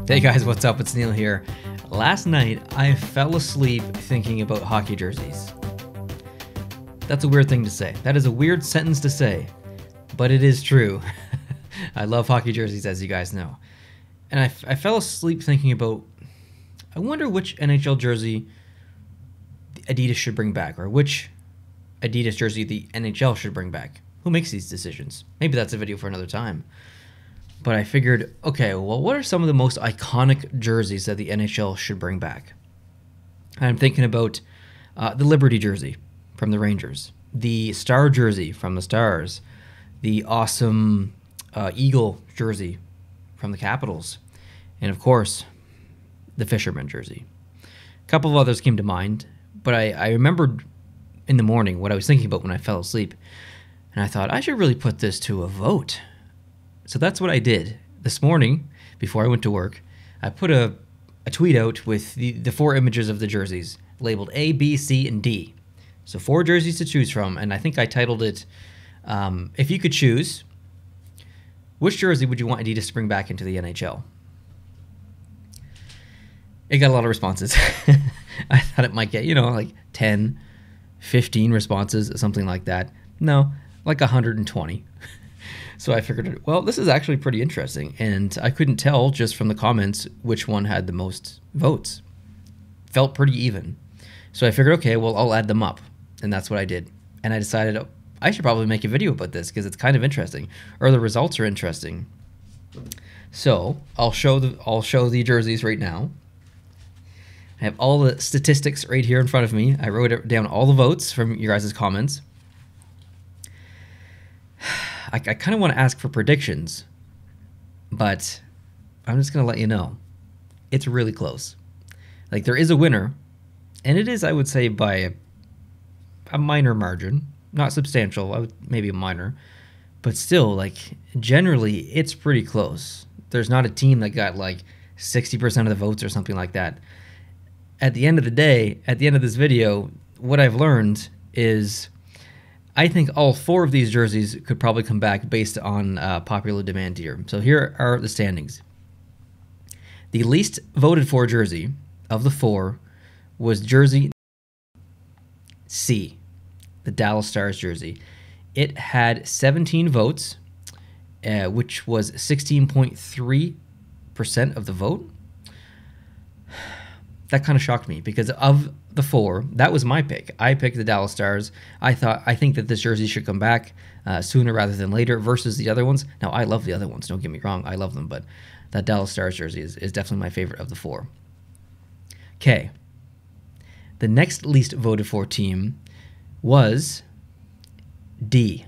Hey guys, what's up? It's Neil here. Last night, I fell asleep thinking about hockey jerseys. That's a weird thing to say. That is a weird sentence to say, but it is true. I love hockey jerseys, as you guys know. And I fell asleep thinking about, I wonder which NHL jersey Adidas should bring back, or which Adidas jersey the NHL should bring back. Who makes these decisions? Maybe that's a video for another time. But I figured, okay, well, what are some of the most iconic jerseys that the NHL should bring back? And I'm thinking about the Liberty jersey from the Rangers, the Star jersey from the Stars, the awesome Eagle jersey from the Capitals, and of course, the Fisherman jersey. A couple of others came to mind, but I remembered in the morning what I was thinking about when I fell asleep, and I thought I should really put this to a vote. So that's what I did. This morning, before I went to work, I put a tweet out with the four images of the jerseys, labeled A, B, C, and D. So 4 jerseys to choose from, and I think I titled it, if you could choose, which jersey would you want Adidas to bring back into the NHL? It got a lot of responses. I thought it might get, like 10, 15 responses, something like that. No, like 120. So I figured, well, this is actually pretty interesting. And I couldn't tell just from the comments which one had the most votes. Felt pretty even. So I figured, okay, well, I'll add them up. And that's what I did. And I decided I should probably make a video about this because it's kind of interesting, or the results are interesting. So I'll show the jerseys right now. I have all the statistics right here in front of me. I wrote down all the votes from your guys' comments. I kind of want to ask for predictions, but I'm just going to let you know. It's really close. Like, there is a winner, and it is, I would say, by a minor margin. Not substantial, maybe a minor. But still, like, generally, it's pretty close. There's not a team that got, like, 60% of the votes or something like that. At the end of the day, at the end of this video, what I've learned is I think all 4 of these jerseys could probably come back based on popular demand here. So here are the standings. The least voted for jersey of the 4 was jersey C, the Dallas Stars jersey. It had 17 votes, which was 16.3% of the vote. That kind of shocked me because of the 4, that was my pick. I picked the Dallas Stars. I think that this jersey should come back sooner rather than later versus the other ones. Now, I love the other ones. Don't get me wrong. I love them, but that Dallas Stars jersey is definitely my favorite of the 4. Okay. The next least voted for team was D.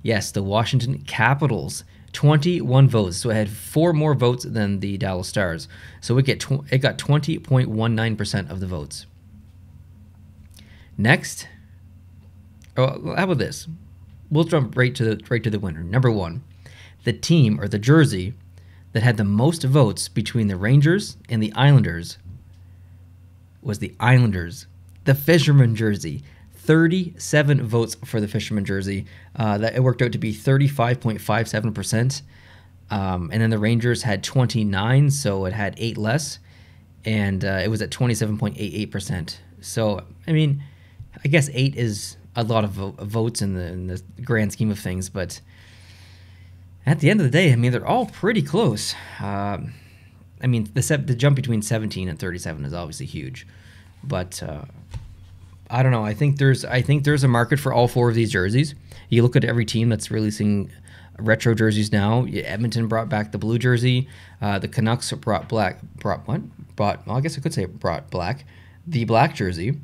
Yes, the Washington Capitals. 21 votes, so it had 4 more votes than the Dallas Stars. So it got 20.19% of the votes. Next, how about this? We'll jump right to the winner. Number 1, the team or the jersey that had the most votes between the Rangers and the Islanders was the Islanders, the Fisherman jersey. 37 votes for the Fisherman jersey. That it worked out to be 35.57%. And then the Rangers had 29, so it had 8 less. And it was at 27.88%. So, I mean, I guess 8 is a lot of votes in the grand scheme of things. But at the end of the day, I mean, they're all pretty close. I mean, the jump between 17 and 37 is obviously huge. But I don't know. I think there's a market for all 4 of these jerseys. You look at every team that's releasing retro jerseys now. Edmonton brought back the blue jersey. The Canucks brought black. Well, I guess I could say brought black. The black jersey.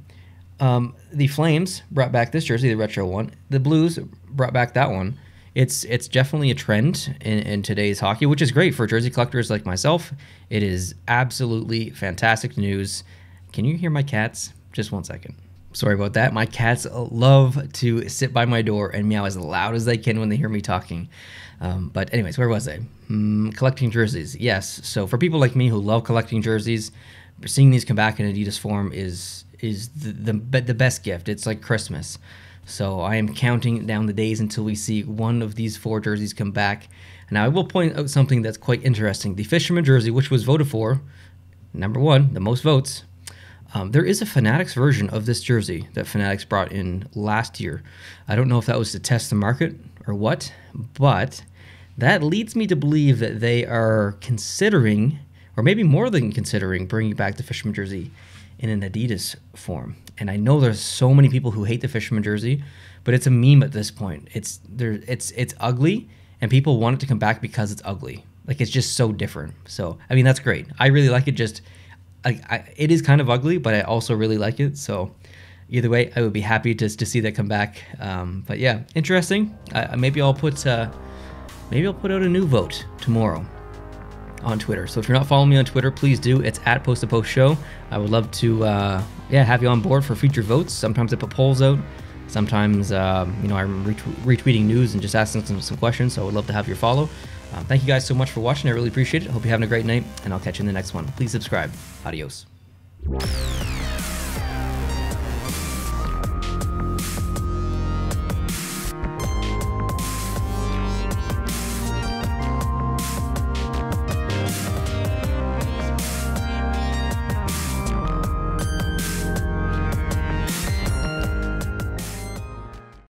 The Flames brought back this jersey, the retro one. The Blues brought back that one. It's definitely a trend in today's hockey, which is great for jersey collectors like myself. It is absolutely fantastic news. Can you hear my cats? Just 1 second. Sorry about that. My cats love to sit by my door and meow as loud as they can when they hear me talking. But anyways, where was I? Collecting jerseys. Yes. So for people like me who love collecting jerseys, seeing these come back in Adidas form is the best gift. It's like Christmas. So I am counting down the days until we see one of these 4 jerseys come back. Now, I will point out something that's quite interesting. The Fisherman Jersey, which was voted for number 1, the most votes, there is a Fanatics version of this jersey that Fanatics brought in last year. I don't know if that was to test the market or what, but that leads me to believe that they are considering, or maybe more than considering, bringing back the Fisherman Jersey in an Adidas form. And I know there's so many people who hate the Fisherman Jersey, but it's a meme at this point. It's ugly, and people want it to come back because it's ugly. Like, it's just so different. So, I mean, that's great. I really like it. Just, it is kind of ugly, but I also really like it. So, either way, I would be happy to see that come back. But yeah, interesting. Maybe I'll put out a new vote tomorrow on Twitter. So if you're not following me on Twitter, please do. It's at Post to Post Show. I would love to have you on board for future votes. Sometimes I put polls out. Sometimes I'm retweeting news and just asking some questions. So I would love to have your follow. Thank you guys so much for watching. I really appreciate it. Hope you're having a great night, and I'll catch you in the next one. Please subscribe. Adios.